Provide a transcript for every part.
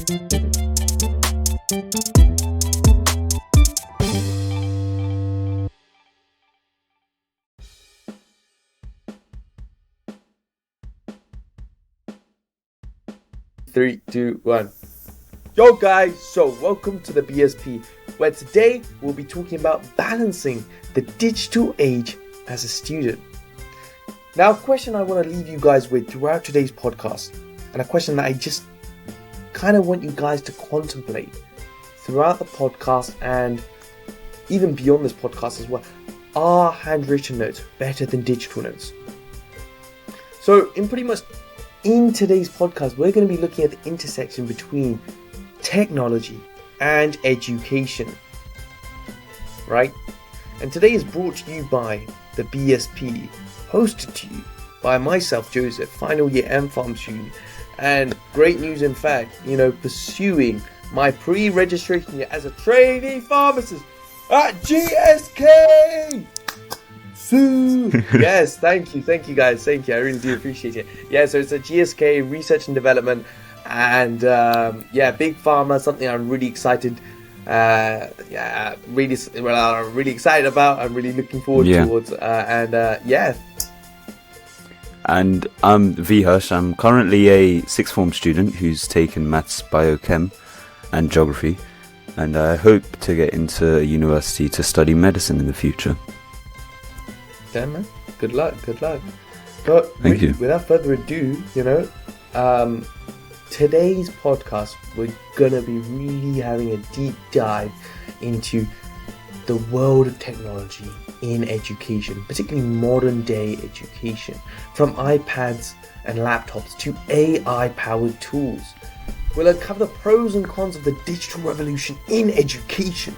Three, two, one. Yo guys, so welcome to the BSP, where today we'll be talking about balancing the digital age as a student. Now, a question I want to leave you guys with throughout today's podcast, and a question that I just kind of want you guys to contemplate throughout the podcast and even beyond this podcast as well. Are handwritten notes better than digital notes? So in today's podcast, we're going to be looking at the intersection between technology and education, right? And today is brought to you by the BSP, hosted to you by myself, Joseph, final year M-Pharm student, and great news in fact, pursuing my pre-registration year as a trainee pharmacist at GSK! Yes, thank you guys, thank you, I really do appreciate it. Yeah, so it's a GSK research and development, and big pharma, something I'm really excited really excited about. I'm really looking forward towards And I'm Vihash. I'm currently a sixth form student who's taken maths, biochem and geography, and I hope to get into university to study medicine in the future. Yeah, man. Good luck. But Thank you. Without further ado, today's podcast, we're gonna be really having a deep dive into the world of technology in education, particularly modern day education, from iPads and laptops to AI-powered tools. We'll uncover the pros and cons of the digital revolution in education.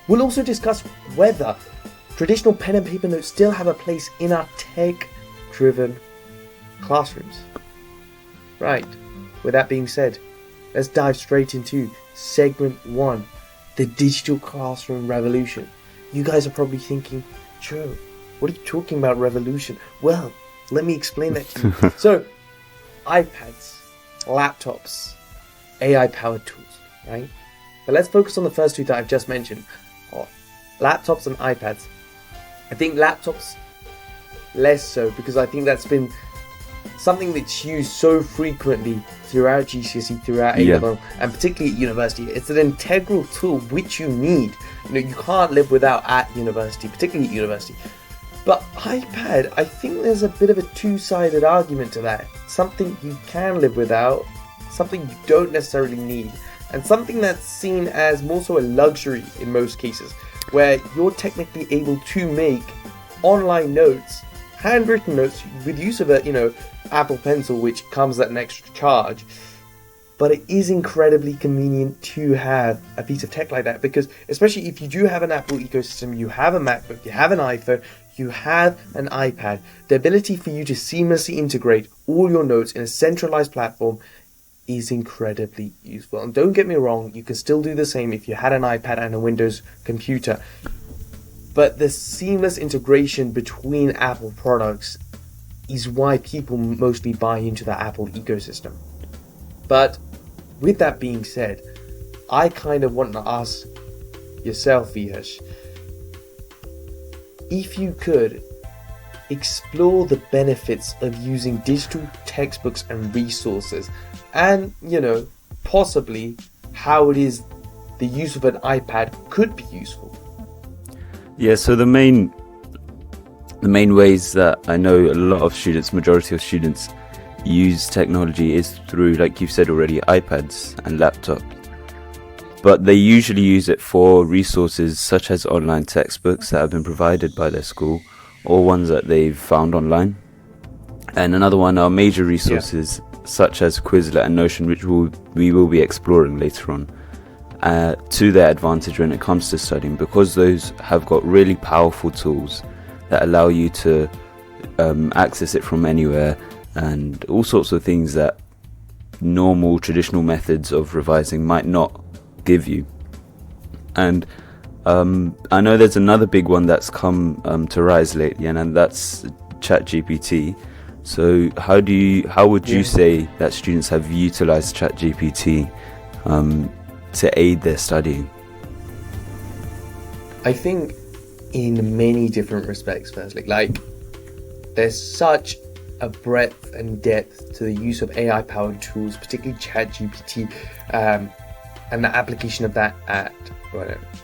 We'll also discuss whether traditional pen and paper notes still have a place in our tech-driven classrooms. Right, with that being said, let's dive straight into segment 1, the digital classroom revolution. You guys are probably thinking, Joe, what are you talking about revolution? Well, let me explain that to you. So, iPads, laptops, AI-powered tools, right? But let's focus on the first two that I've just mentioned, laptops and iPads. I think laptops less so, because I think that's been something that's used so frequently throughout GCSE, throughout A-level, and particularly at university. It's an integral tool which you need. You can't live without at university, particularly at university. But iPad, I think there's a bit of a two-sided argument to that. Something you can live without, something you don't necessarily need, and something that's seen as more so a luxury in most cases, where you're technically able to make online notes, handwritten notes, with use of a, Apple Pencil, which comes at an extra charge. But it is incredibly convenient to have a piece of tech like that, because especially if you do have an Apple ecosystem, you have a MacBook, you have an iPhone, you have an iPad, the ability for you to seamlessly integrate all your notes in a centralized platform is incredibly useful. And don't get me wrong, you can still do the same if you had an iPad and a Windows computer. But the seamless integration between Apple products is why people mostly buy into the Apple ecosystem. But with that being said, I kind of want to ask yourself, Vihash, if you could explore the benefits of using digital textbooks and resources, and possibly how it is the use of an iPad could be useful. Yeah, so the main ways that I know a lot of students, majority of students, use technology is through, like you've said already, iPads and laptops. But they usually use it for resources such as online textbooks that have been provided by their school, or ones that they've found online. And another one are major resources such as Quizlet and Notion, which we will be exploring later on, to their advantage when it comes to studying, because those have got really powerful tools that allow you to access it from anywhere, and all sorts of things that normal traditional methods of revising might not give you. And I know there's another big one that's come to rise lately, and that's ChatGPT, So how would you Yeah. say that students have utilized ChatGPT to aid their studying? I think in many different respects. Firstly, like, there's such a breadth and depth to the use of AI-powered tools, particularly ChatGPT, and the application of that at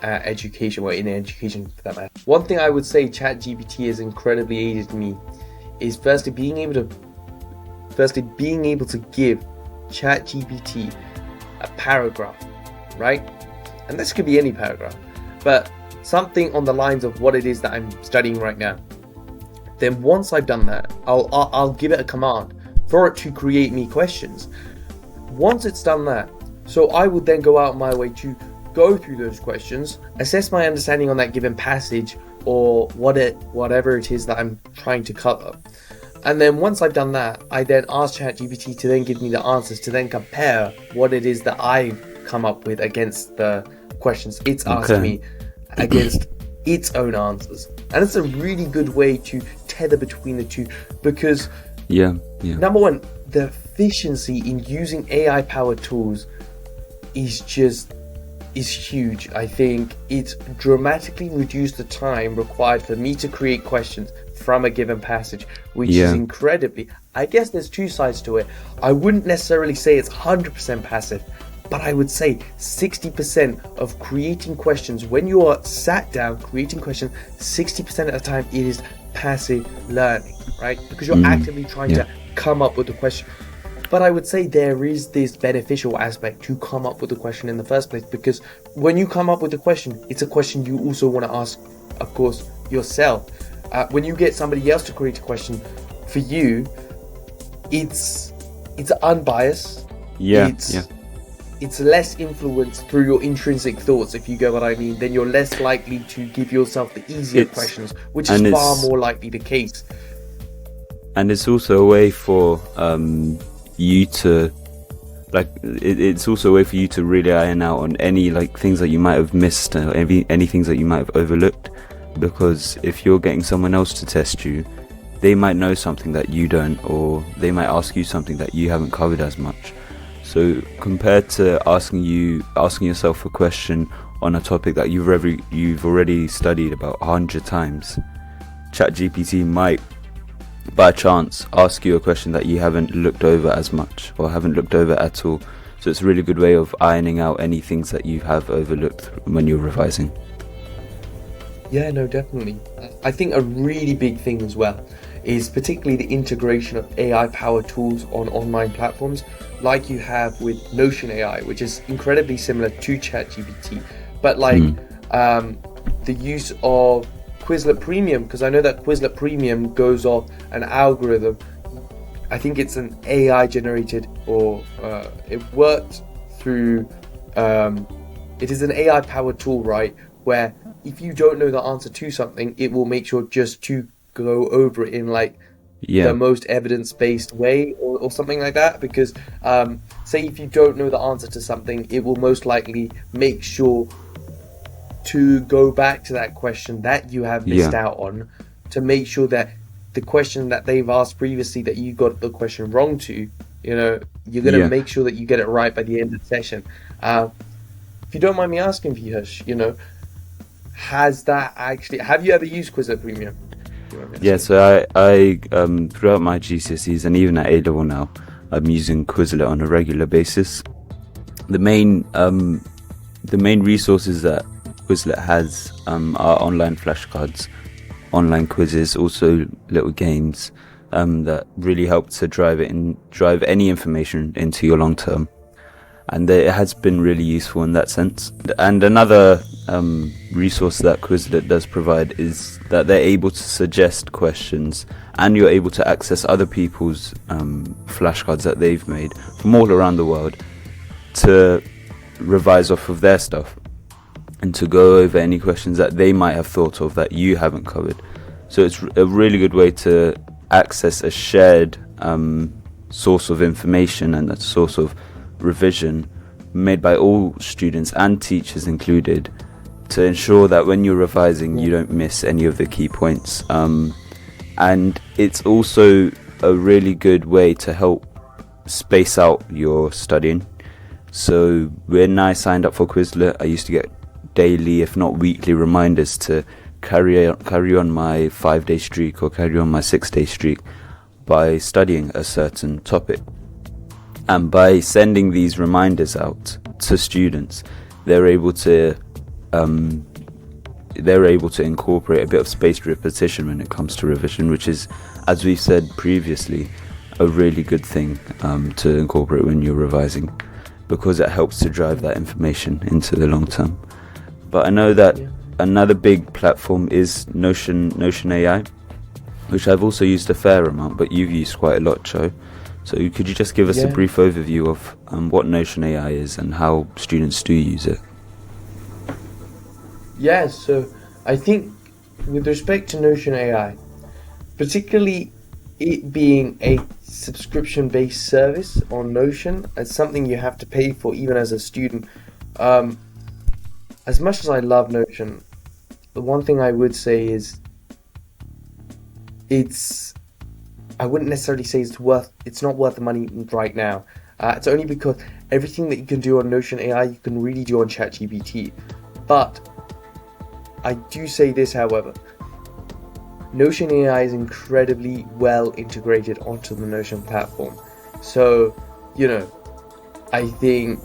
education, or in education for that matter. One thing I would say ChatGPT has incredibly aided me is firstly being able to give ChatGPT a paragraph, right? And this could be any paragraph, but something on the lines of what it is that I'm studying right now. Then once I've done that, I'll give it a command for it to create me questions. Once it's done that, so I would then go out my way to go through those questions, assess my understanding on that given passage or whatever it is that I'm trying to cover. And then once I've done that, I then ask ChatGPT to then give me the answers, to then compare what it is that I've come up with against the questions it's asked me, against its own answers. And it's a really good way to tether between the two, because number one, the efficiency in using AI powered tools is huge. I think it's dramatically reduced the time required for me to create questions from a given passage, which is incredibly, I guess there's two sides to it. I wouldn't necessarily say it's 100% passive, but I would say 60% of creating questions, when you are sat down creating questions, 60% of the time it is passive learning, right? Because you're actively trying to come up with the question. But I would say there is this beneficial aspect to come up with the question in the first place, because when you come up with a question, it's a question you also want to ask, of course, yourself. When you get somebody else to create a question for you, it's unbiased. It's less influenced through your intrinsic thoughts, if you get what I mean. Then you're less likely to give yourself the easier questions, which is far more likely the case. And it's also a way for you to, like, it's also a way for you to really iron out on any things that you might have missed, or any things that you might have overlooked. Because if you're getting someone else to test you, they might know something that you don't, or they might ask you something that you haven't covered as much. So compared to asking yourself a question on a topic that you've already studied about 100 times, ChatGPT might, by chance, ask you a question that you haven't looked over as much, or haven't looked over at all. So it's a really good way of ironing out any things that you have overlooked when you're revising. Yeah, no, definitely. I think a really big thing as well is particularly the integration of AI-powered tools on online platforms, like you have with Notion AI, which is incredibly similar to ChatGPT, but the use of Quizlet Premium, because I know that Quizlet Premium goes off an algorithm. I think it's an AI generated, or it works through, it is an AI powered tool, right? Where if you don't know the answer to something, it will make sure just to go over it in the most evidence-based way, or something like that. Because say if you don't know the answer to something, it will most likely make sure to go back to that question that you have missed out on, to make sure that the question that they've asked previously that you got the question wrong to, you're going to make sure that you get it right by the end of the session. If you don't mind me asking, Piyush, have you ever used Quizlet Premium? Yeah, so I throughout my GCSEs and even at A-level now, I'm using Quizlet on a regular basis. The main resources that Quizlet has are online flashcards, online quizzes, also little games that really help to drive any information into your long term. And it has been really useful in that sense. And another resource that Quizlet does provide is that they're able to suggest questions, and you're able to access other people's flashcards that they've made from all around the world to revise off of their stuff and to go over any questions that they might have thought of that you haven't covered. So it's a really good way to access a shared source of information and a source of revision made by all students and teachers included, to ensure that when you're revising you don't miss any of the key points. And it's also a really good way to help space out your studying. So when I signed up for Quizlet, I used to get daily, if not weekly, reminders to carry on my 5-day streak or carry on my 6-day streak by studying a certain topic. And by sending these reminders out to students, they're able to incorporate a bit of spaced repetition when it comes to revision, which is, as we've said previously, a really good thing to incorporate when you're revising, because it helps to drive that information into the long term. But I know that another big platform is Notion AI, which I've also used a fair amount, but you've used quite a lot, Cho. So could you just give us a brief overview of what Notion AI is and how students do use it? Yeah, so I think with respect to Notion AI, particularly it being a subscription-based service on Notion, it's something you have to pay for even as a student. As much as I love Notion, the one thing I would say is I wouldn't necessarily say it's not worth the money right now. It's only because everything that you can do on Notion AI, you can really do on ChatGPT. But I do say this, however, Notion AI is incredibly well integrated onto the Notion platform. So, I think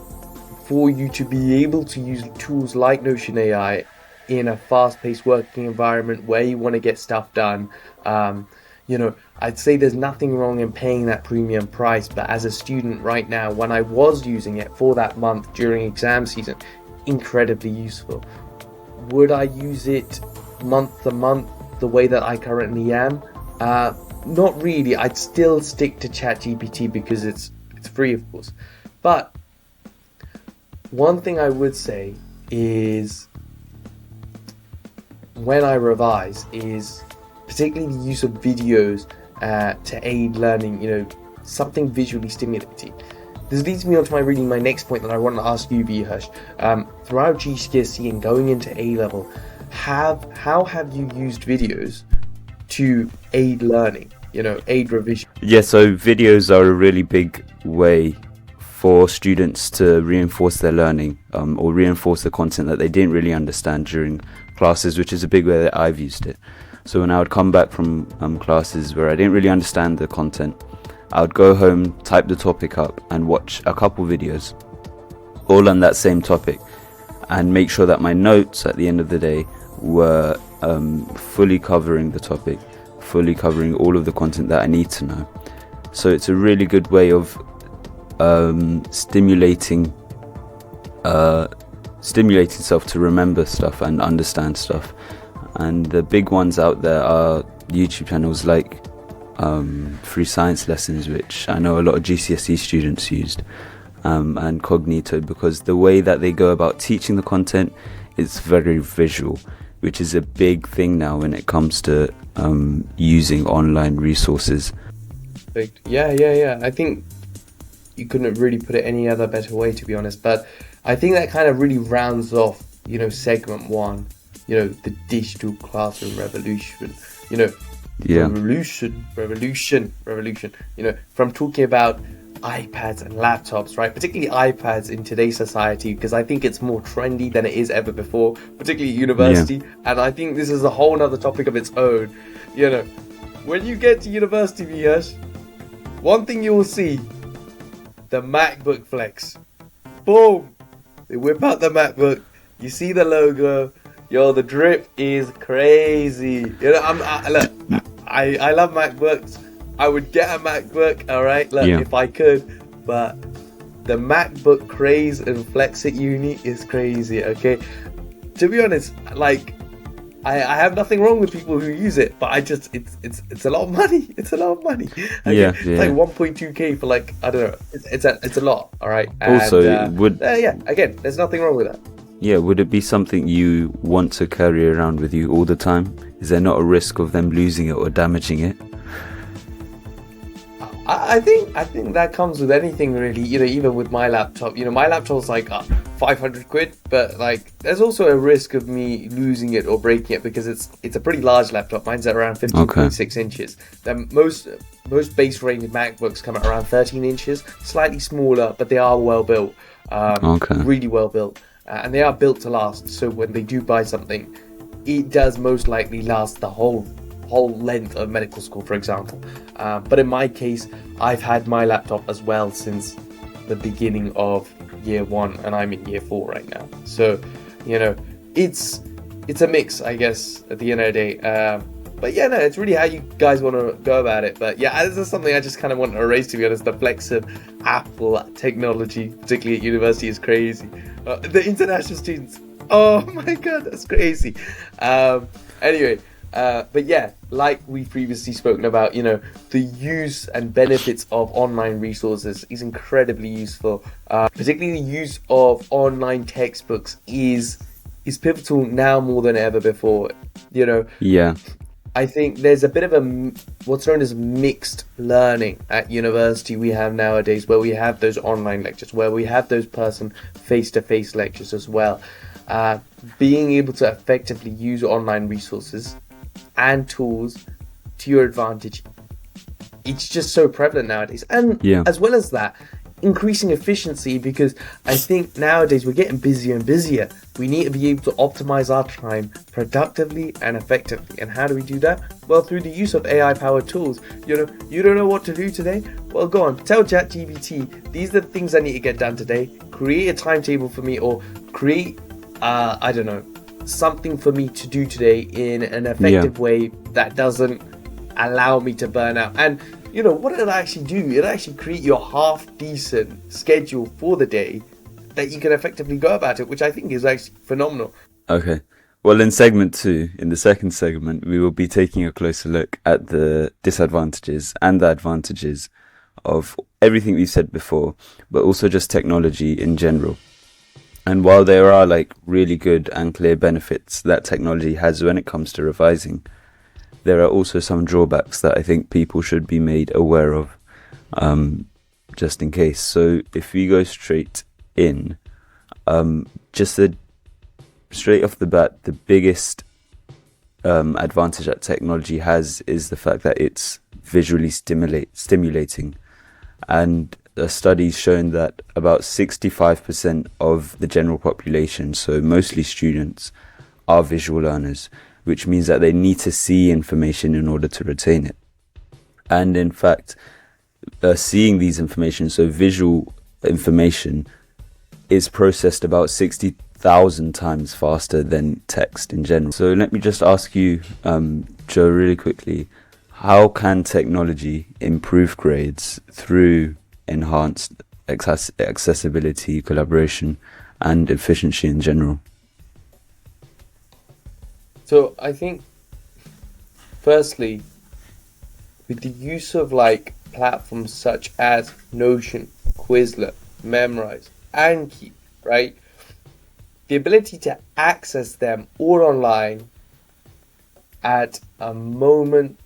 for you to be able to use tools like Notion AI in a fast-paced working environment where you want to get stuff done, I'd say there's nothing wrong in paying that premium price. But as a student right now, when I was using it for that month during exam season, incredibly useful. Would I use it month to month the way that I currently am? Not really. I'd still stick to ChatGPT because it's free, of course. But one thing I would say is when I revise is particularly the use of videos to aid learning, something visually stimulating. This leads me on to my next point that I want to ask you, Viharsh. Throughout GCSE and going into A-level, how have you used videos to aid learning, aid revision? Yeah, so videos are a really big way for students to reinforce their learning or reinforce the content that they didn't really understand during classes, which is a big way that I've used it. So when I would come back from classes where I didn't really understand the content, I would go home, type the topic up and watch a couple videos all on that same topic, and make sure that my notes at the end of the day were fully covering the topic, fully covering all of the content that I need to know. So it's a really good way of stimulating self to remember stuff and understand stuff. And the big ones out there are YouTube channels like Free Science Lessons, which I know a lot of GCSE students used, and Cognito, because the way that they go about teaching the content is very visual, which is a big thing now when it comes to using online resources. Yeah. I think you couldn't really put it any other better way, to be honest. But I think that kind of really rounds off, segment one, the digital classroom revolution, revolution, from talking about iPads and laptops, right? Particularly iPads in today's society, because I think it's more trendy than it is ever before, particularly at university. Yeah. And I think this is a whole other topic of its own. When you get to university, Viharsh, one thing you will see, the MacBook Flex. Boom! They whip out the MacBook, you see the logo, the drip is crazy. I love MacBooks. I would get a MacBook, alright, if I could, but the MacBook craze and flex at uni is crazy, okay? To be honest, I have nothing wrong with people who use it, but it's a lot of money. It's a lot of money. Okay? Yeah. It's like 1.2k for I don't know. It's a lot, alright? Also, again, there's nothing wrong with that. Yeah, would it be something you want to carry around with you all the time? Is there not a risk of them losing it or damaging it? I think that comes with anything really. Even with my laptop. My laptop's like 5 500 quid, but like there's also a risk of me losing it or breaking it because it's a pretty large laptop. Mine's at around 15.6 inches. Then most base range MacBooks come at around 13 inches, slightly smaller, but they are well built, really well built, and they are built to last. So when they do buy something, it does most likely last the whole length of medical school, for example. But in my case, I've had my laptop as well since the beginning of year 1, and I'm in year 4 right now. So, you know, it's a mix, I guess, at the end of the day. But yeah, no, it's really how you guys want to go about it. But yeah, this is something I just kind of want to raise, to be honest. The flex of Apple technology, particularly at university, is crazy. The international students, oh my god, that's crazy. Anyway, but yeah, like we've previously spoken about, you know, the use and benefits of online resources is incredibly useful. Particularly the use of online textbooks is pivotal now more than ever before. You know, Yeah. I think there's a bit of what's known as mixed learning at university we have nowadays, where we have those online lectures, where we have those face-to-face lectures as well. Being able to effectively use online resources and tools to your advantage, it's just so prevalent nowadays. And as well as that, increasing efficiency, because I think nowadays we're getting busier and busier. We need to be able to optimize our time productively and effectively. And how do we do that? Well, through the use of AI powered tools. You know, you don't know what to do today? Well, go on, tell ChatGPT, these are the things I need to get done today. Create a timetable for me, or create I don't know, something for me to do today in an effective way that doesn't allow me to burn out. And you know what it'll actually do? It'll actually create your half decent schedule for the day that you can effectively go about it, which I think is actually phenomenal. Okay. Well, in segment 2, in the second segment, we will be taking a closer look at the disadvantages and the advantages of everything we've said before, but also just technology in general. And while there are like really good and clear benefits that technology has when it comes to revising, there are also some drawbacks that I think people should be made aware of, just in case. So if we go straight in, straight off the bat, the biggest advantage that technology has is the fact that it's visually stimulating. And a study's shown that about 65% of the general population, so mostly students, are visual learners, which means that they need to see information in order to retain it. And in fact, seeing these information, so visual information, is processed about 60,000 times faster than text in general. So let me just ask you, Joe, really quickly, how can technology improve grades through enhanced accessibility, collaboration, and efficiency in general? So I think, firstly, with the use of like platforms such as Notion, Quizlet, Memrise, Anki, right? The ability to access them all online at a moment.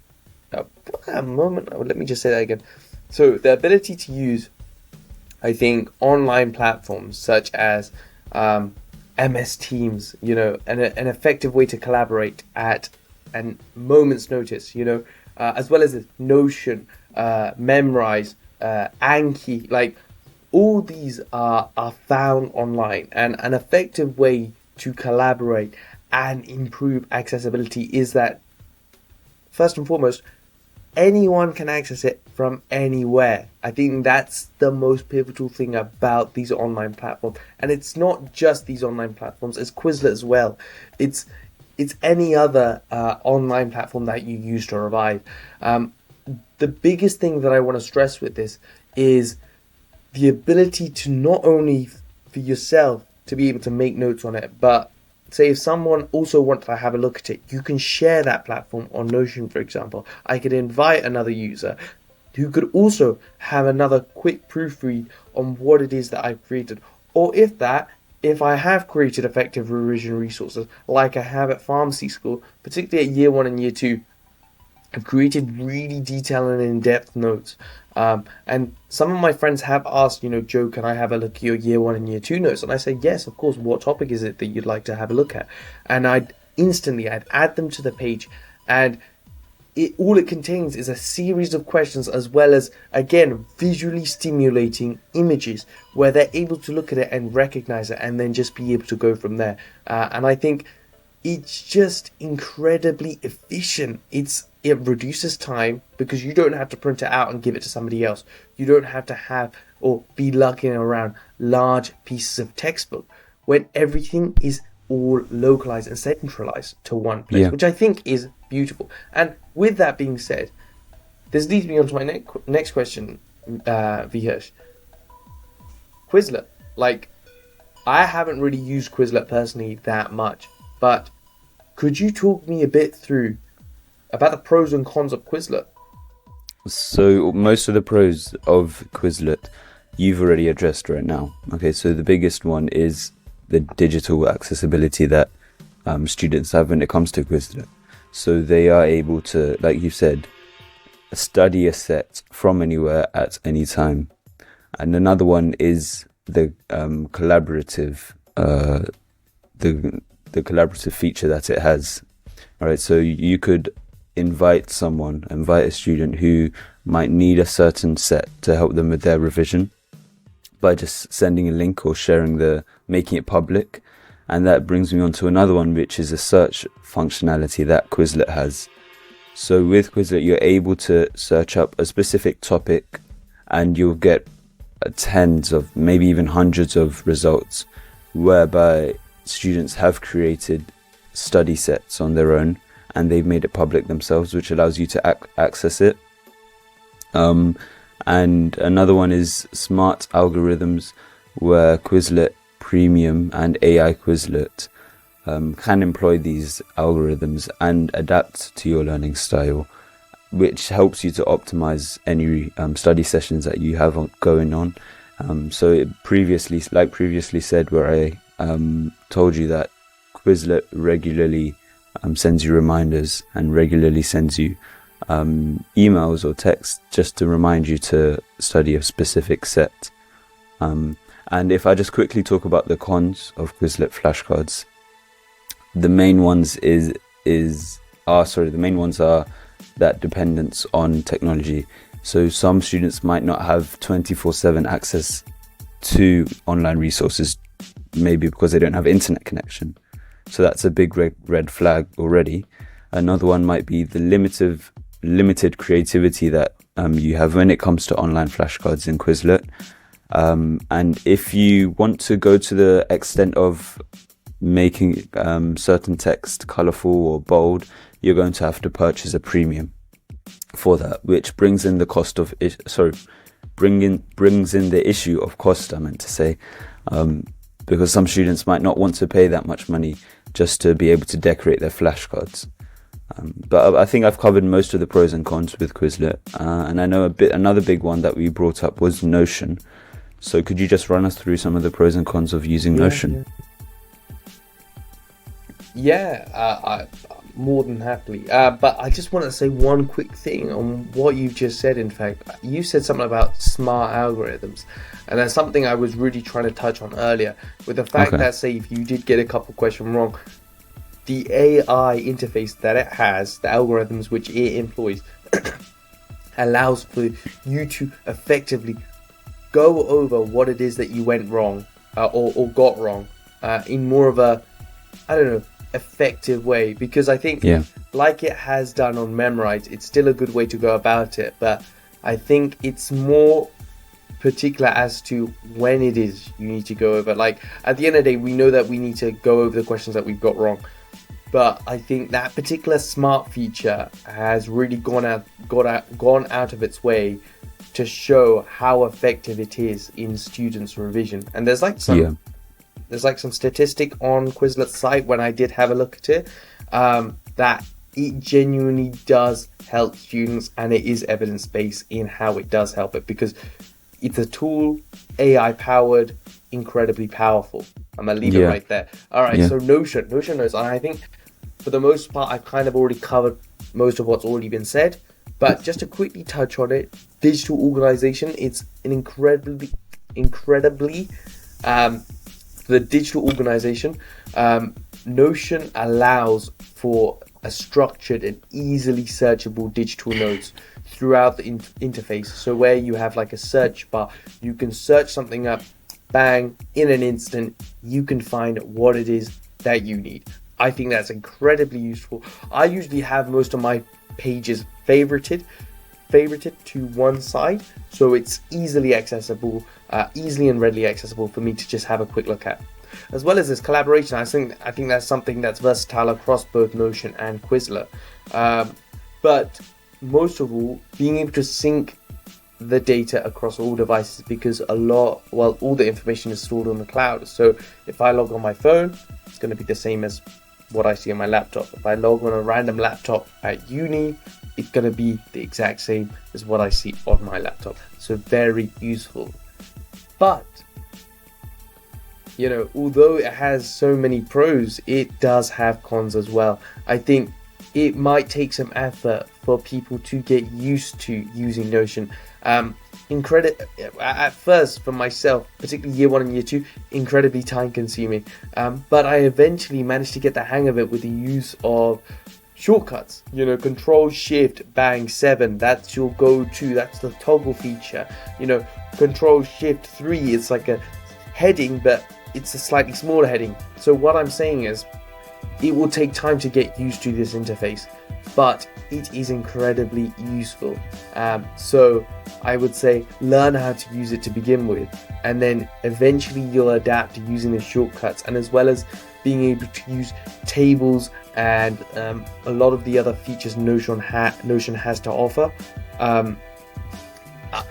Let me just say that again. So the ability to use, I think, online platforms such as MS Teams, you know, an effective way to collaborate at a moment's notice, you know, as well as Notion, Memrise, Anki, like all these are found online, and an effective way to collaborate and improve accessibility is that, first and foremost, anyone can access it from anywhere. I think that's the most pivotal thing about these online platforms. And it's not just these online platforms, it's Quizlet as well. It's any other online platform that you use to revise. The biggest thing that I want to stress with this is the ability to not only for yourself to be able to make notes on it, but say if someone also wants to have a look at it, you can share that platform on Notion, for example. I could invite another user who could also have another quick proofread on what it is that I've created. Or if I have created effective revision resources like I have at pharmacy school, particularly at year 1 and year 2, I've created really detailed and in-depth notes. And some of my friends have asked, Joe, can I have a look at your year one and year two notes? And I say, yes, of course. What topic is it that you'd like to have a look at? And I'd add them to the page, and all it contains is a series of questions, as well as, again, visually stimulating images where they're able to look at it and recognize it, and then just be able to go from there. And I think it's just incredibly efficient. It reduces time because you don't have to print it out and give it to somebody else. You don't have to have or be lugging around large pieces of textbook when everything is all localized and centralized to one place, which I think is beautiful. And with that being said, this leads me on to my next question, Vihesh. Quizlet. Like, I haven't really used Quizlet personally that much, but could you talk me a bit through about the pros and cons of Quizlet? So most of the pros of Quizlet you've already addressed right now. Okay, so the biggest one is the digital accessibility that students have when it comes to Quizlet. So they are able to, like you said, study a set from anywhere at any time. And another one is the collaborative the collaborative feature that it has. All right, so you could invite a student who might need a certain set to help them with their revision by just sending a link or making it public. And that brings me on to another one, which is a search functionality that Quizlet has. So with Quizlet, you're able to search up a specific topic and you'll get tens of, maybe even hundreds of results, whereby students have created study sets on their own and they've made it public themselves, which allows you to access it. And another one is smart algorithms, where Quizlet Premium and AI Quizlet can employ these algorithms and adapt to your learning style, which helps you to optimize any study sessions that you have going on. So it previously said, where I told you that Quizlet regularly sends you reminders and regularly sends you emails or text just to remind you to study a specific set. And if I just quickly talk about the cons of Quizlet flashcards, the main ones are that dependence on technology. So some students might not have 24/7 access to online resources, maybe because they don't have internet connection. So that's a big red flag already. Another one might be the limited creativity that you have when it comes to online flashcards in Quizlet. And if you want to go to the extent of making certain text colorful or bold, you're going to have to purchase a premium for that, which brings in the issue of cost, I meant to say, because some students might not want to pay that much money just to be able to decorate their flashcards. But I think I've covered most of the pros and cons with Quizlet, and I know another big one that we brought up was Notion. So could you just run us through some of the pros and cons of using Notion? I more than happily. But I just want to say one quick thing on what you've just said. In fact, you said something about smart algorithms, and that's something I was really trying to touch on earlier, with the fact that, say, if you did get a couple questions wrong, the AI interface that it has, the algorithms which it employs, allows for you to effectively go over what it is that you went wrong or got wrong in more of a, effective way. Because I think, like it has done on Memrise, it's still a good way to go about it. But I think it's more particular as to when it is you need to go over. Like, at the end of the day, we know that we need to go over the questions that we've got wrong. But I think that particular smart feature has really gone out of its way to show how effective it is in students' revision. And there's some statistic on Quizlet's site when I did have a look at it, that it genuinely does help students, and it is evidence-based in how it does help it, because it's a tool, AI powered, incredibly powerful. I'm gonna leave it right there. All right, so Notion knows, and I think for the most part, I've kind of already covered most of what's already been said. But just to quickly touch on it, digital organization, it's an incredibly, the digital organization, Notion allows for a structured and easily searchable digital notes throughout the interface. So where you have like a search bar, you can search something up, bang, in an instant, you can find what it is that you need. I think that's incredibly useful. I usually have most of my pages favorited to one side, so it's easily accessible, easily and readily accessible for me to just have a quick look at. As well as this collaboration, I think that's something that's versatile across both Notion and Quizlet. But most of all, being able to sync the data across all devices, because all the information is stored on the cloud. So if I log on my phone, it's going to be the same as what I see on my laptop. If I log on a random laptop at uni, it's going to be the exact same as what I see on my laptop. So very useful. But, although it has so many pros, it does have cons as well. I think it might take some effort for people to get used to using Notion. At first, for myself, particularly year 1 and year 2, incredibly time consuming. But I eventually managed to get the hang of it with the use of shortcuts. Control Shift bang 7, that's your go-to, that's the toggle feature. Control Shift 3, it's like a heading, but it's a slightly smaller heading. So what I'm saying is, it will take time to get used to this interface, but it is incredibly useful. So I would say learn how to use it to begin with, and then eventually you'll adapt to using the shortcuts, and as well as being able to use tables and a lot of the other features Notion has to offer.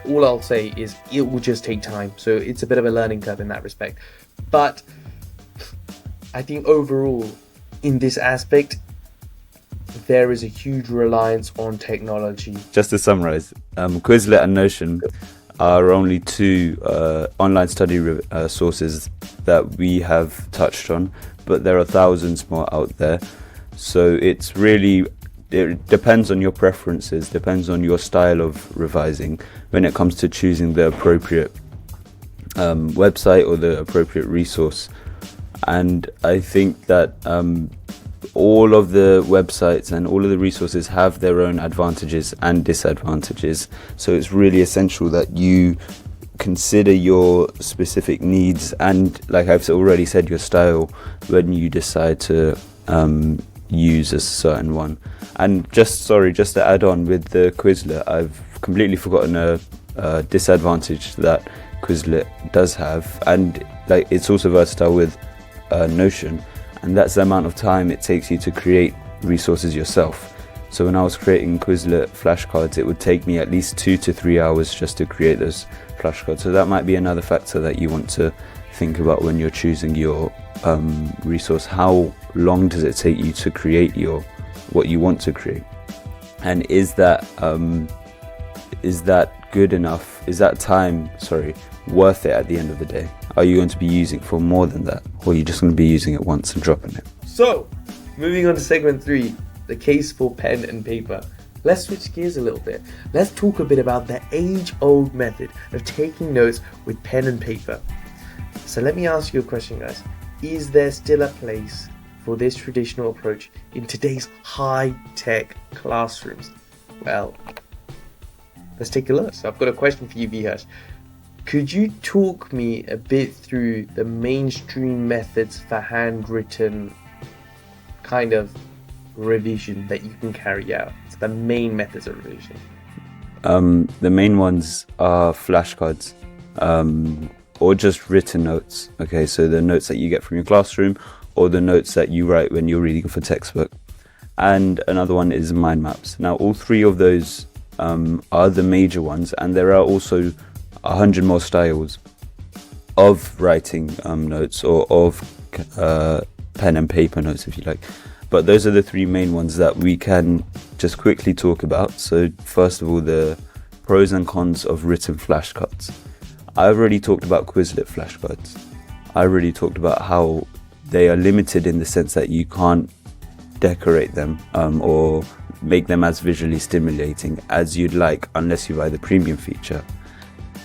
All I'll say is it will just take time, so it's a bit of a learning curve in that respect. But I think overall, in this aspect, there is a huge reliance on technology. Just to summarize, Quizlet and Notion are only two online study sources that we have touched on, but there are thousands more out there. So it depends on your preferences, depends on your style of revising when it comes to choosing the appropriate website or the appropriate resource. And I think that all of the websites and all of the resources have their own advantages and disadvantages. So it's really essential that you consider your specific needs and, like I've already said, your style when you decide to use a certain one. And just to add on with the Quizlet, I've completely forgotten a disadvantage that Quizlet does have, and it's also versatile with Notion, and that's the amount of time it takes you to create resources yourself. So when I was creating Quizlet flashcards, it would take me at least 2 to 3 hours just to create those flashcards. So that might be another factor that you want to think about when you're choosing your resource. How long does it take you to create what you want to create, and is that good enough? Is that time worth it at the end of the day? Are you going to be using it for more than that, or are you just going to be using it once and dropping it? So, moving on to segment 3, the case for pen and paper. Let's switch gears a little bit. Let's talk a bit about the age-old method of taking notes with pen and paper. So let me ask you a question, guys. Is there still a place for this traditional approach in today's high-tech classrooms? Well, let's take a look. So I've got a question for you, Vihash. Could you talk me a bit through the mainstream methods for handwritten kind of revision that you can carry out? So the main methods of revision. The main ones are flashcards, or just written notes. Okay, so the notes that you get from your classroom, or the notes that you write when you're reading for textbook. And another one is mind maps. Now, all three of those are the major ones, and there are also 100 more styles of writing notes, or of pen and paper notes, if you like. But those are the three main ones that we can just quickly talk about. So first of all, the pros and cons of written flashcards. I've already talked about Quizlet flashcards. I already talked about how they are limited in the sense that you can't decorate them or make them as visually stimulating as you'd like, unless you buy the premium feature.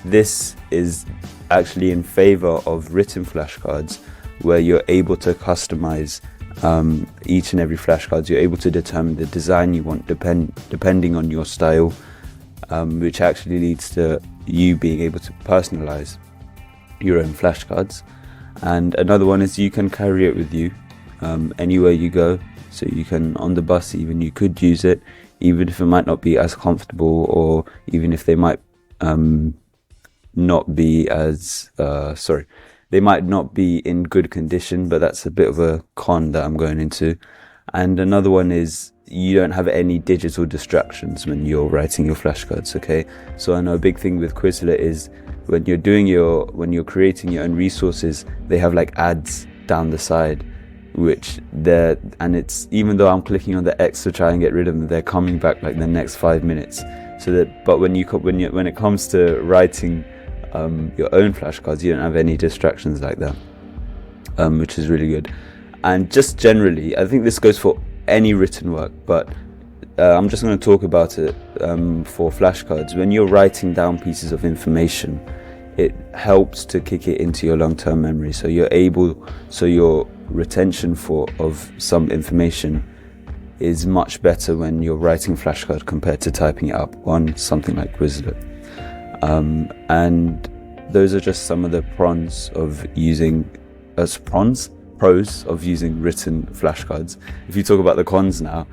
This is actually in favor of written flashcards, where you're able to customize each and every flashcard. You're able to determine the design you want depending on your style, which actually leads to you being able to personalize your own flashcards. And another one is you can carry it with you anywhere you go. So you can, on the bus even, you could use it, even if it might not be as comfortable, or even if they might not be as they might not be in good condition, but that's a bit of a con that I'm going into. And another one is you don't have any digital distractions when you're writing your flashcards. Okay, so I know a big thing with Quizlet is when you're creating your own resources, they have like ads down the side, and it's, even though I'm clicking on the X to try and get rid of them, they're coming back like the next 5 minutes. But when it comes to writing your own flashcards, you don't have any distractions like that, which is really good. And just generally, I think this goes for any written work, but I'm just going to talk about it for flashcards. When you're writing down pieces of information, it helps to kick it into your long-term memory, so your retention of some information is much better when you're writing flashcard compared to typing it up on something like Quizlet. And those are just some of the pros of using written flashcards. If you talk about the cons now,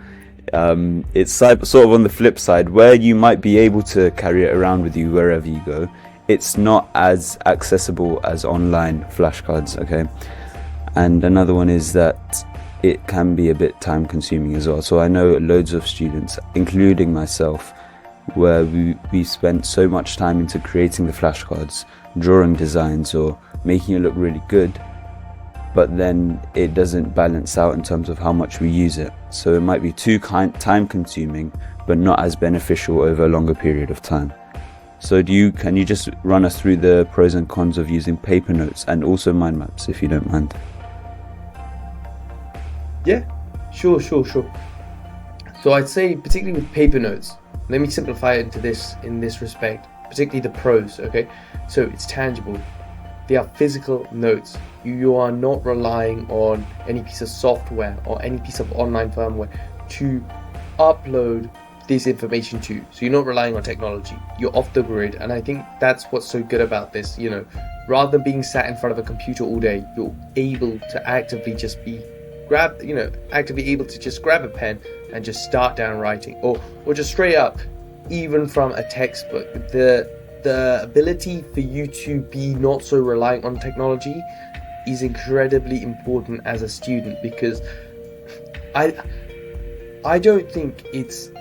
it's sort of on the flip side, where you might be able to carry it around with you wherever you go. It's not as accessible as online flashcards, okay? And another one is that it can be a bit time consuming as well. So I know loads of students, including myself, where we spent so much time into creating the flashcards, drawing designs or making it look really good, but then it doesn't balance out in terms of how much we use it. So it might be too time consuming, but not as beneficial over a longer period of time. So can you just run us through the pros and cons of using paper notes and also mind maps, if you don't mind? Yeah, sure. So I'd say, particularly with paper notes, let me simplify it in this respect, particularly the pros, okay? So it's tangible. They are physical notes. You are not relying on any piece of software or any piece of online firmware to upload this information to. So you're not relying on technology. You're off the grid, and I think that's what's so good about this. Rather than being sat in front of a computer all day, you're able to actively able to just grab a pen and just start down writing, or just straight up, even from a textbook. The ability for you to be not so reliant on technology is incredibly important as a student, because I don't think it's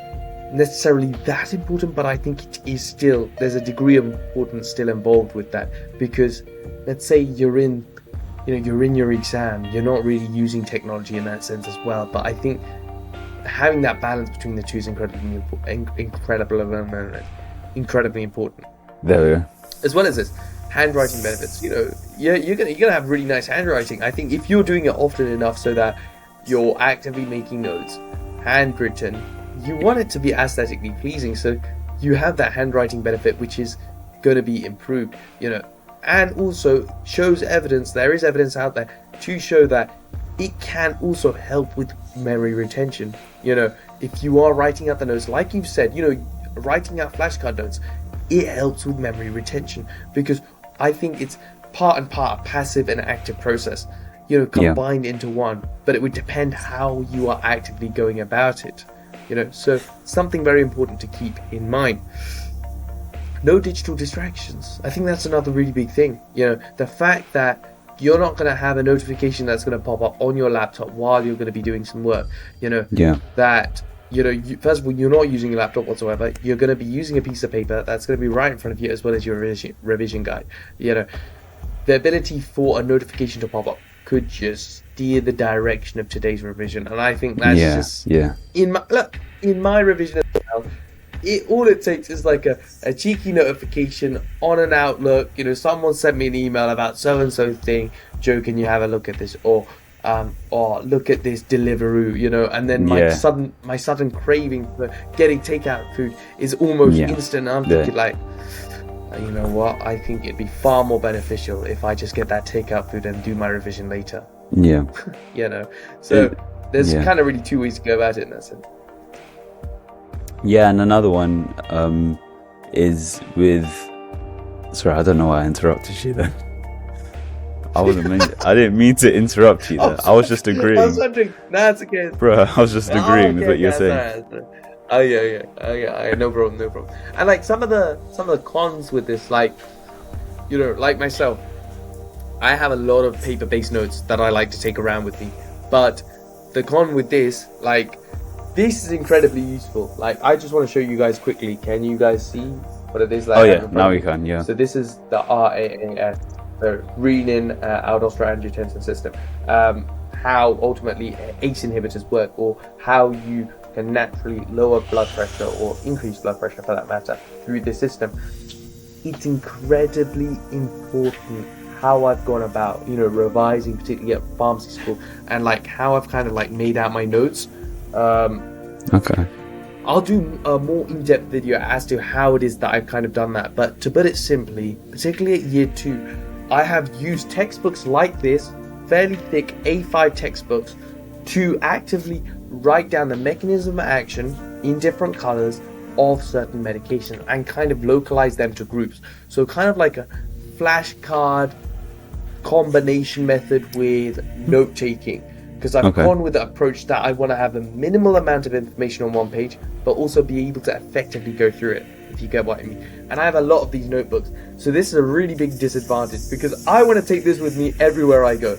necessarily that important, but I think it is still, there's a degree of importance still involved with that, because let's say you're in your exam, you're not really using technology in that sense as well, but I think having that balance between the two is incredibly important. There we go. As well as this, handwriting benefits. You're gonna have really nice handwriting. I think if you're doing it often enough so that you're actively making notes, handwritten, you want it to be aesthetically pleasing, so you have that handwriting benefit, which is going to be improved, and also shows evidence. There is evidence out there to show that it can also help with memory retention. If you are writing out the notes, like you've said, writing out flashcard notes, it helps with memory retention, because I think it's part and part, a passive and active process, combined into one, but it would depend how you are actively going about it. So something very important to keep in mind. No digital distractions. I think that's another really big thing. The fact that you're not going to have a notification that's going to pop up on your laptop while you're going to be doing some work. That first of all, you're not using your laptop whatsoever. You're going to be using a piece of paper that's going to be right in front of you, as well as your revision guide. The ability for a notification to pop up could just steer the direction of today's revision, and I think that's in my revision as well. All it takes is like a cheeky notification on an Outlook. Someone sent me an email about so and so thing. Joe, can you have a look at this? Or or look at this Deliveroo, you know, and then my sudden craving for getting takeout food is almost instant. I'm thinking like, you know what, I think it'd be far more beneficial if I just get that takeout food and do my revision later. Yeah. You know, so there's kind of really two ways to go about it in that sense. Yeah, and another one is with. Sorry, I don't know why I interrupted you then. I didn't mean to interrupt you there. I was just agreeing. I was wondering. Nah, it's okay. Bro, I was just agreeing with what you're saying. Oh yeah. No problem. And like some of the cons with this, like, you know, like myself, I have a lot of paper-based notes that I like to take around with me. But the con with this, like, this is incredibly useful. Like, I just want to show you guys quickly. Can you guys see what it is? Like, oh yeah, now we can. Yeah. So this is the RAAS, the renin-aldosterone-angiotensin system. How ultimately ACE inhibitors work, or how you can naturally lower blood pressure or increase blood pressure for that matter through this system. It's incredibly important how I've gone about, you know, revising, particularly at pharmacy school, and like how I've kind of like made out my notes. Okay. I'll do a more in-depth video as to how it is that I've kind of done that. But to put it simply, particularly at year 2, I have used textbooks like this, fairly thick A5 textbooks, to actively write down the mechanism of action in different colors of certain medications and kind of localize them to groups. So kind of like a flashcard combination method with note taking, because I've gone with the approach that I want to have a minimal amount of information on one page, but also be able to effectively go through it, if you get what I mean. And I have a lot of these notebooks, so this is a really big disadvantage, because I want to take this with me everywhere I go,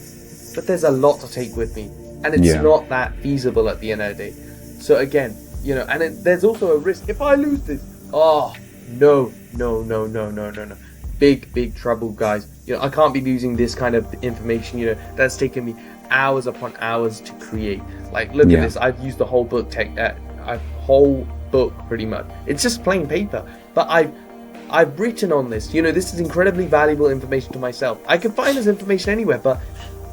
but there's a lot to take with me, and it's not that feasible at the end of the day. So again, you know, and there's also a risk if I lose this. Oh no, big trouble, guys. You know, I can't be losing this kind of information, you know, that's taken me hours upon hours to create. Like, look at this. I've used the whole book whole book pretty much. It's just plain paper, but I've written on this. You know, this is incredibly valuable information to myself. I can find this information anywhere, but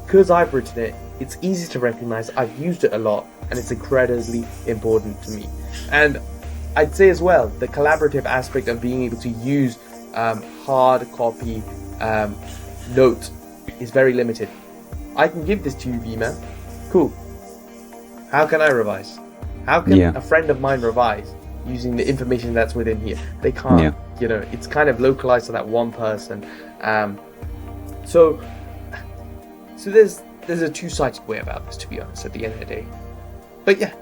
because I've written it, it's easy to recognize. I've used it a lot, and it's incredibly important to me. And I'd say as well, the collaborative aspect of being able to use hard copy notes is very limited. I can give this to you, V-Man. Cool. How can I revise? How can a friend of mine revise using the information that's within here? They can't. You know, it's kind of localized to that one person. So there's a two-sided way about this, to be honest, at the end of the day. But yeah.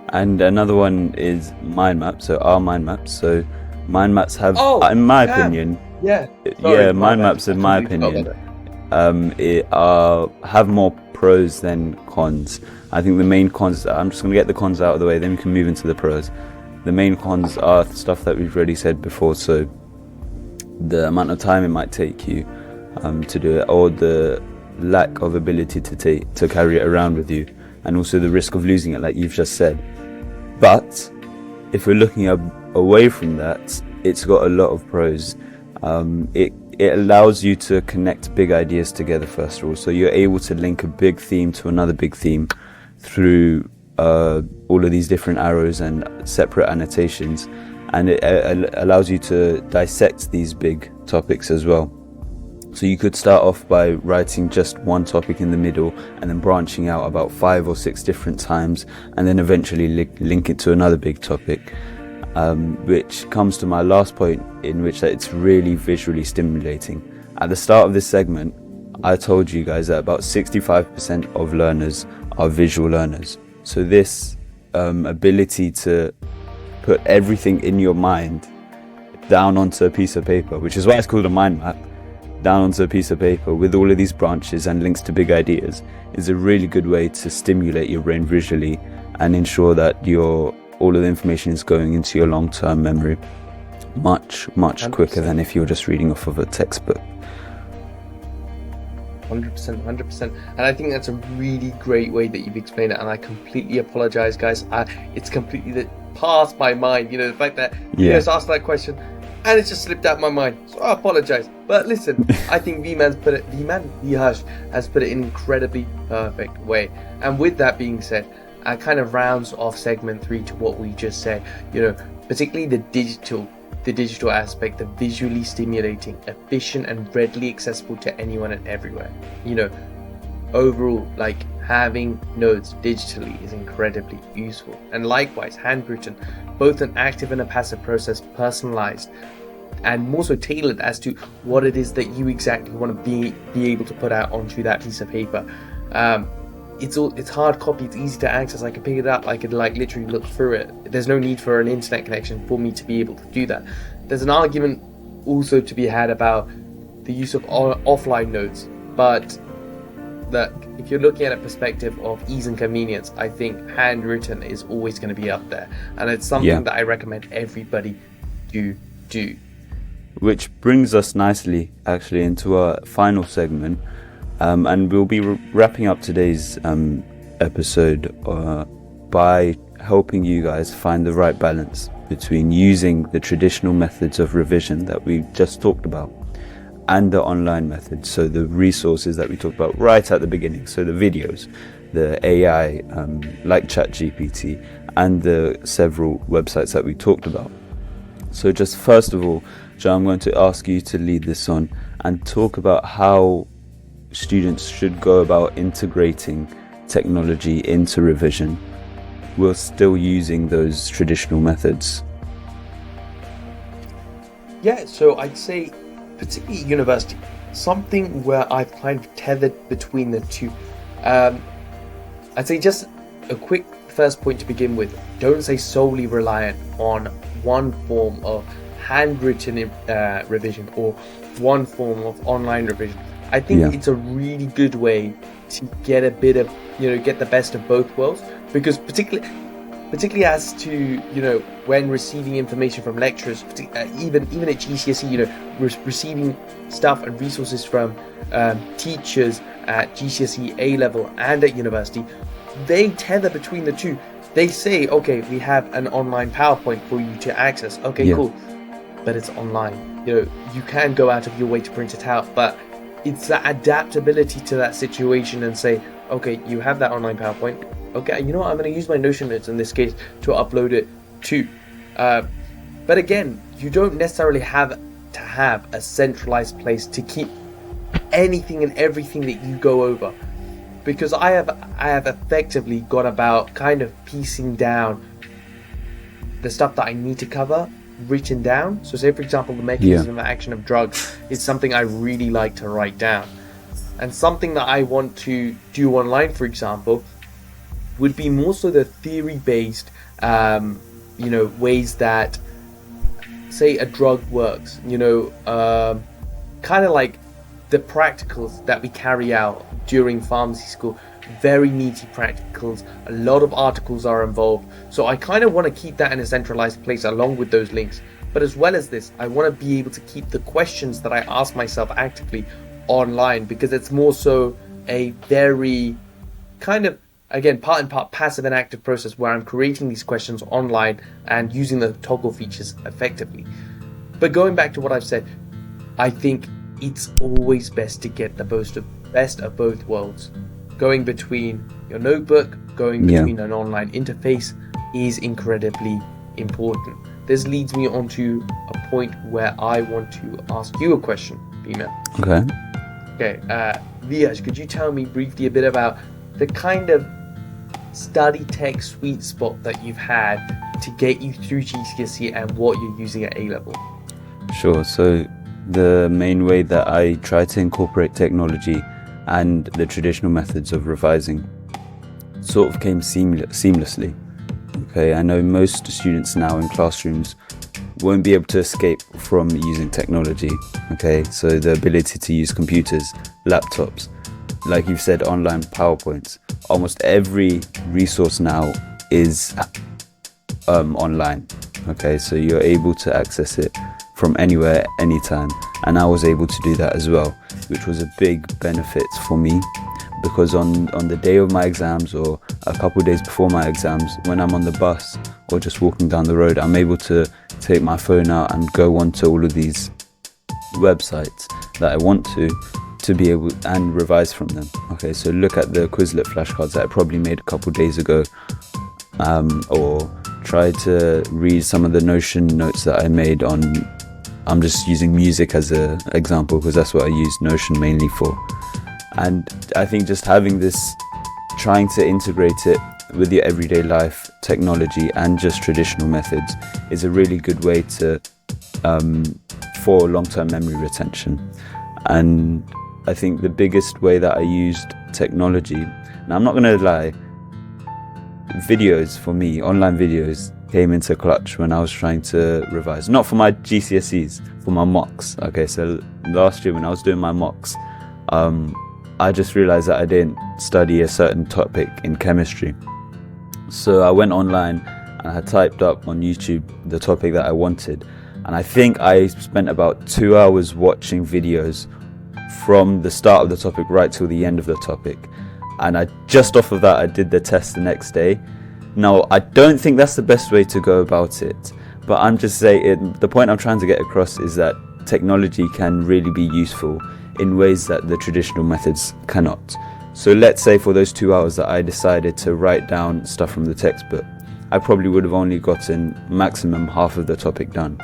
And another one is mind maps. So our mind maps. So mind maps have, in my opinion, mind maps, in my opinion, have more pros than cons. I think the main cons, I'm just going to get the cons out of the way, then we can move into the pros. The main cons are stuff that we've already said before, so the amount of time it might take you to do it, or the lack of ability to carry it around with you, and also the risk of losing it, like you've just said. But if we're looking away from that, it's got a lot of pros. It allows you to connect big ideas together, first of all. So you're able to link a big theme to another big theme through all of these different arrows and separate annotations. And it allows you to dissect these big topics as well. So you could start off by writing just one topic in the middle and then branching out about 5 or 6 different times, and then eventually link it to another big topic. Which comes to my last point, in which that it's really visually stimulating. At the start of this segment, I told you guys that about 65% of learners are visual learners. So this ability to put everything in your mind down onto a piece of paper, which is why it's called a mind map, down onto a piece of paper with all of these branches and links to big ideas, is a really good way to stimulate your brain visually and ensure that all of the information is going into your long-term memory much 100%. Quicker than if you were just reading off of a textbook. 100%. And I think that's a really great way that you've explained it, and I completely apologize, guys. It's completely passed my mind, you know, the fact that you guys asked that question and it just slipped out my mind. So I apologize. But listen, I think Vihash has put it in an incredibly perfect way. And with that being said, kind of rounds off segment 3 to what we just said. Particularly the digital aspect, the visually stimulating, efficient, and readily accessible to anyone and everywhere. Overall, like, having notes digitally is incredibly useful. And likewise, handwritten, both an active and a passive process, personalized and more so tailored as to what it is that you exactly want to be able to put out onto that piece of paper. It's hard copy, it's easy to access. I can pick it up, I could literally look through it. There's no need for an internet connection for me to be able to do that. There's an argument also to be had about the use of offline notes, but that if you're looking at a perspective of ease and convenience, I think handwritten is always going to be up there, and it's something that I recommend everybody do. Which brings us nicely actually into our final segment, and we'll be wrapping up today's episode by helping you guys find the right balance between using the traditional methods of revision that we just talked about and the online methods, so the resources that we talked about right at the beginning, so the videos, the AI like ChatGPT, and the several websites that we talked about. So just first of all, Joe, I'm going to ask you to lead this on and talk about how students should go about integrating technology into revision while still using those traditional methods. Yeah, so I'd say, particularly at university, something where I've kind of tethered between the two. I'd say just a quick first point to begin with, don't say solely reliant on one form of handwritten revision or one form of online revision. I think it's a really good way to get a bit of, get the best of both worlds, because particularly as to, when receiving information from lecturers, even at GCSE, receiving stuff and resources from teachers at GCSE, A level, and at university, they tether between the two. They say, okay, we have an online PowerPoint for you to access. Okay, cool, but it's online. You can go out of your way to print it out, but it's that adaptability to that situation and say, okay, you have that online PowerPoint. Okay, you know what? I'm going to use my Notion notes in this case to upload it too. But again, you don't necessarily have to have a centralized place to keep anything and everything that you go over, because I have effectively gone about kind of piecing down the stuff that I need to cover written down. So say for example, the mechanism of action of drugs is something I really like to write down, and something that I want to do online, for example, would be more so the theory-based, ways that, say, a drug works. Kind of like the practicals that we carry out during pharmacy school. Very meaty practicals. A lot of articles are involved. So I kind of want to keep that in a centralized place along with those links. But as well as this, I want to be able to keep the questions that I ask myself actively online, because it's more so a very kind of, again, part and part passive and active process where I'm creating these questions online and using the toggle features effectively. But going back to what I've said, I think it's always best to get the best of both worlds. Going between your notebook, going between an online interface is incredibly important. This leads me on to a point where I want to ask you a question, Bima. Okay, Viaj, could you tell me briefly a bit about the kind of study tech sweet spot that you've had to get you through GCSE and what you're using at A-level? Sure, so the main way that I try to incorporate technology and the traditional methods of revising sort of came seamlessly. Okay, I know most students now in classrooms won't be able to escape from using technology. Okay, so the ability to use computers, laptops, like you've said, online PowerPoints. Almost every resource now is online. Okay, so you're able to access it from anywhere, anytime, and I was able to do that as well, which was a big benefit for me. because on the day of my exams or a couple of days before my exams, when I'm on the bus or just walking down the road, I'm able to take my phone out and go onto all of these websites that I want to be able and revise from them. Okay, so look at the Quizlet flashcards that I probably made a couple of days ago, or try to read some of the Notion notes that I made on, I'm just using music as an example because that's what I use Notion mainly for. And I think just having this, trying to integrate it with your everyday life, technology and just traditional methods is a really good way to for long-term memory retention. And I think the biggest way that I used technology, now I'm not going to lie, videos for me, online videos came into clutch when I was trying to revise, not for my GCSEs, for my mocks. Okay, so last year when I was doing my mocks, I just realized that I didn't study a certain topic in chemistry. So I went online and I typed up on YouTube the topic that I wanted. And I think I spent about 2 hours watching videos from the start of the topic right till the end of the topic. And I just off of that, I did the test the next day. Now, I don't think that's the best way to go about it. But I'm just saying, the point I'm trying to get across is that technology can really be useful in ways that the traditional methods cannot. So let's say for those 2 hours that I decided to write down stuff from the textbook, I probably would have only gotten maximum half of the topic done.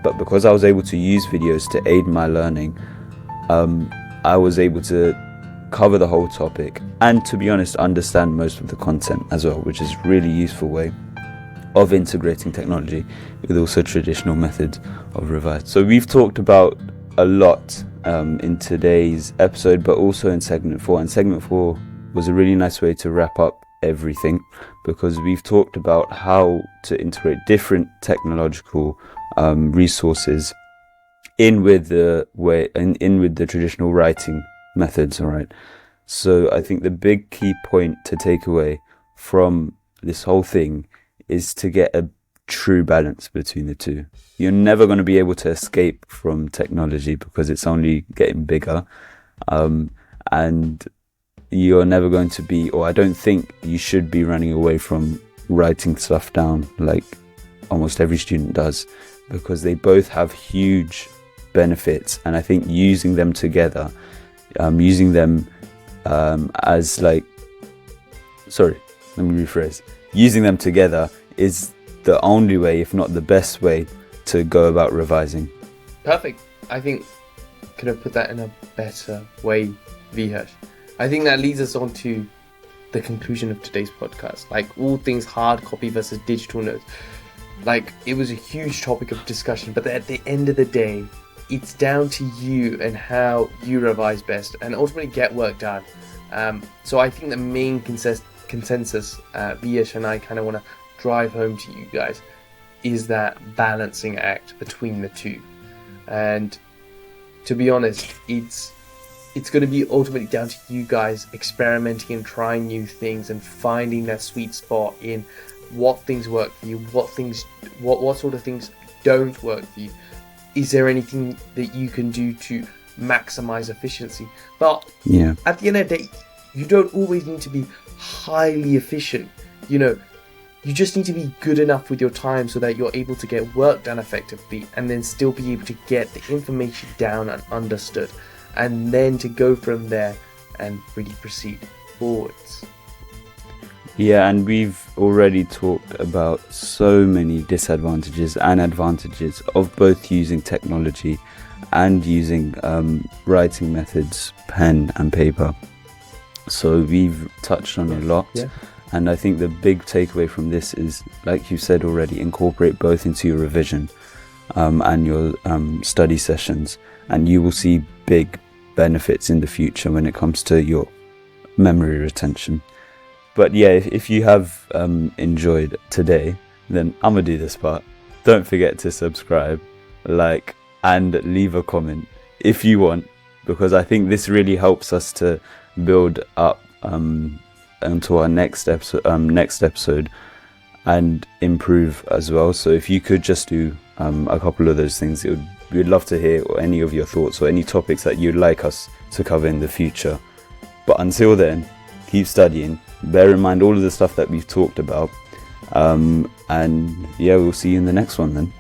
But because I was able to use videos to aid my learning, I was able to cover the whole topic and, to be honest, understand most of the content as well, which is a really useful way of integrating technology with also traditional methods of revise. So we've talked about a lot in today's episode, but also in segment 4. And segment 4 was a really nice way to wrap up everything, because we've talked about how to integrate different technological resources in with the traditional writing methods. All right. So I think the big key point to take away from this whole thing is to get a true balance between the two. You're never going to be able to escape from technology because it's only getting bigger, and you're never going to be, or I don't think you should be, running away from writing stuff down like almost every student does, because they both have huge benefits. And I think using them together, using them using them together is the only way, if not the best way, to go about revising. Perfect. I think could have put that in a better way, Vihash. I think that leads us on to the conclusion of today's podcast. Like, all things hard copy versus digital notes. Like, it was a huge topic of discussion, but at the end of the day, it's down to you and how you revise best and ultimately get work done. So I think the main consensus, Vihash and I kind of want to drive home to you guys, is that balancing act between the two. And to be honest, it's going to be ultimately down to you guys experimenting and trying new things and finding that sweet spot in what things work for you, what sort of things don't work for you. Is there anything that you can do to maximize efficiency? But at the end of the day, you don't always need to be highly efficient. You just need to be good enough with your time so that you're able to get work done effectively and then still be able to get the information down and understood, and then to go from there and really proceed forwards. Yeah, and we've already talked about so many disadvantages and advantages of both using technology and using writing methods, pen and paper. So we've touched on a lot. Yeah. And I think the big takeaway from this is, like you said already, incorporate both into your revision and your study sessions, and you will see big benefits in the future when it comes to your memory retention. But yeah, if you have enjoyed today, then I'm going to do this part. Don't forget to subscribe, like, and leave a comment if you want, because I think this really helps us to build up onto our next episode and improve as well. So if you could just do a couple of those things, we'd love to hear any of your thoughts or any topics that you'd like us to cover in the future. But until then, keep studying. Bear in mind all of the stuff that we've talked about. And yeah, we'll see you in the next one then.